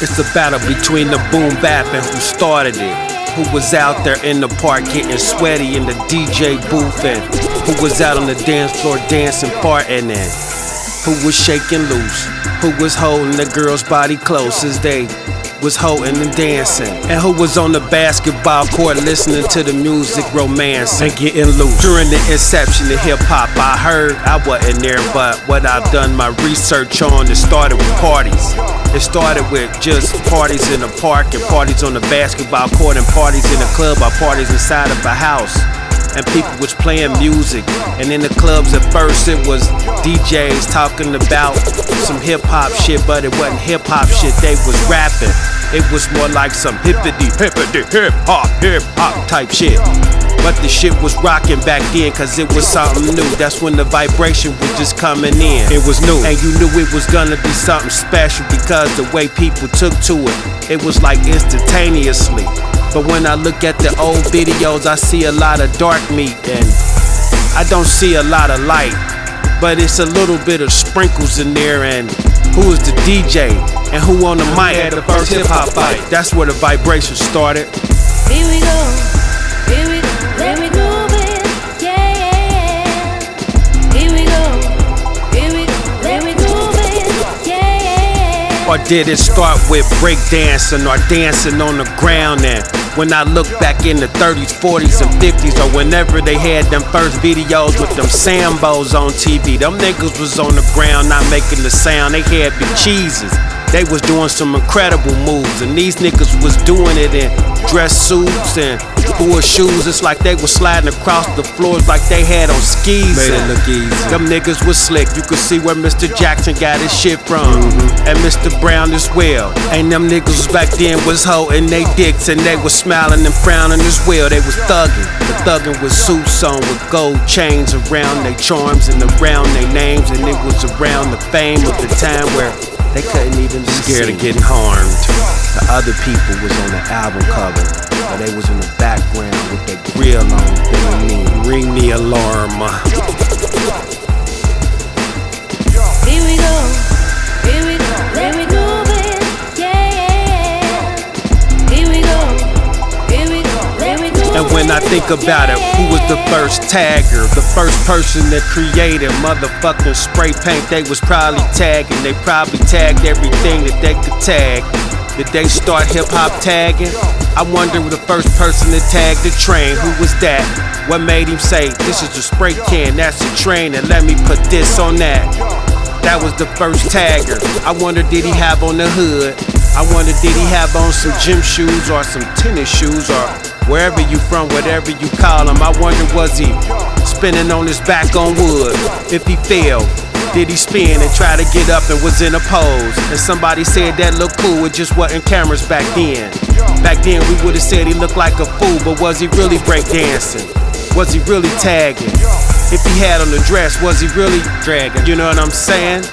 It's a battle between the boom bap and who started it. Who was out there in the park getting sweaty in the DJ booth, and who was out on the dance floor dancing, farting, and who was shaking loose, who was holding the girl's body close as they was holding and dancing, and who was on the basketball court listening to the music, romancing and getting loose. During the inception of hip-hop, I heard, I wasn't there, but what I've done my research on, it started with parties. It started with just parties in the park and parties on the basketball court and parties in the club or parties inside of a house. And people was playing music, and in the clubs at first it was DJs talking about some hip-hop shit, but it wasn't hip-hop shit, they was rapping. It was more like some hippity hip-hop type shit. But the shit was rocking back then, cause it was something new. That's when the vibration was just coming in. It was new, and you knew it was gonna be something special, because the way people took to it, it was like instantaneously. But when I look at the old videos, I see a lot of dark meat, and I don't see a lot of light. But it's a little bit of sprinkles in there, and who is the DJ, and who on the mic had the first hip-hop fight. That's where the vibration started. Here we go, here we go, let me do it, yeah. Here we go, here we go, let me do it, yeah. Or did it start with breakdancing or dancing on the ground? And when I look back in the 30s, 40s, and 50s, or whenever they had them first videos with them Sambos on TV, them niggas was on the ground not making the sound. They had big cheeses. They was doing some incredible moves, and these niggas was doing it in dress suits and full shoes. It's like they was sliding across the floors like they had on skis. Made it look easy. Them niggas was slick. You could see where Mr. Jackson got his shit from, and Mr. Brown as well. And them niggas back then was holding they dicks, and they was smiling and frowning as well. They was thugging, but thugging with suits on with gold chains around their charms and around their names, and it was around the fame of the time where they couldn't even be scared of getting harmed. The other people was on the album cover, or they was in the background with their grill on, feeling me, ring the alarm. Here we go, here we go, let me do it, yeah. Here we go, here we go, let me do it. And when I think about it, who was the first tagger? The first person that created motherfucking spray paint, they was probably tagging. They probably tagged everything that they could tag. Did they start hip-hop tagging? I wonder who the first person that tagged the train. Who was that? What made him say, this is a spray can, that's a train, and let me put this on that? That was the first tagger. I wonder, did he have on the hood? I wonder, did he have on some gym shoes or some tennis shoes, or wherever you from, whatever you call him? I wonder, was he spinning on his back on wood? If he fell, did he spin and try to get up and was in a pose? And somebody said that looked cool, it just wasn't cameras back then. Back then we would've said he looked like a fool, but was he really breakdancing? Was he really tagging? If he had on the dress, was he really dragging? You know what I'm saying?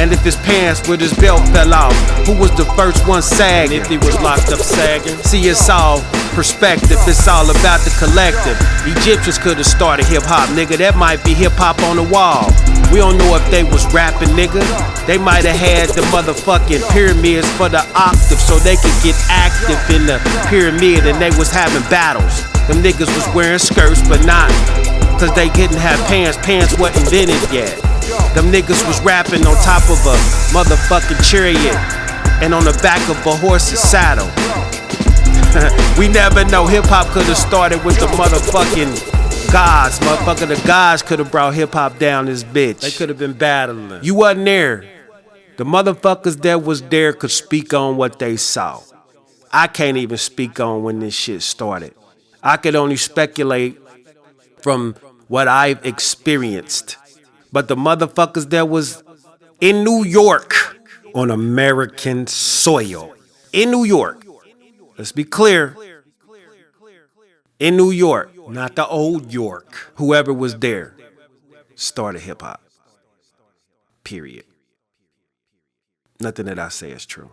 And if his pants with his belt fell off, who was the first one sagging? If he was locked up sagging? See, it's all perspective, it's all about the collective. Egyptians could've started hip-hop, nigga, that might be hip-hop on the wall. We don't know if they was rapping, nigga. They might've had the motherfucking pyramids for the octave so they could get active in the pyramid, and they was having battles. Them niggas was wearing skirts, but not, cause they didn't have pants. Pants wasn't invented yet. Them niggas was rapping on top of a motherfucking chariot and on the back of a horse's saddle. We never know. Hip-hop could've started with the motherfucking gods. Motherfucker, the gods could've brought hip-hop down this bitch. They could've been battling. You wasn't there. The motherfuckers that was there could speak on what they saw. I can't even speak on when this shit started. I could only speculate from what I've experienced. But the motherfuckers that was in New York on American soil, in New York, let's be clear, in New York, not the old York, whoever was there started hip hop. Period. Nothing that I say is true.